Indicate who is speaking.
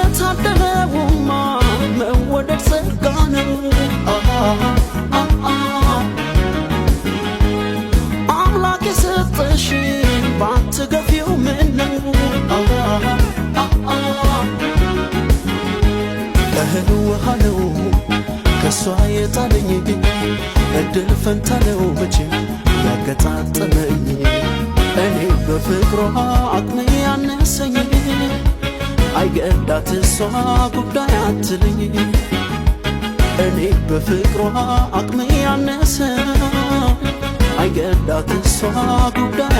Speaker 1: ለታደለውማ መወደድ ጸጋ ነው አምላክ የሰጠሽ ባትገፊው ምነው እህል ውሃ ነው ከሷ የጣለኝ እድል ፈንታ ነው መቼም ያገጣጠመኝ እኔ በፍቅሯ አቅሜ ያነሰኝ አይገዳት እሷ ጉዳይ አትለኝ እኔ በፍቅሯ አቅሜ ያነሰኝ አይገዳት እሷ ጉዳይ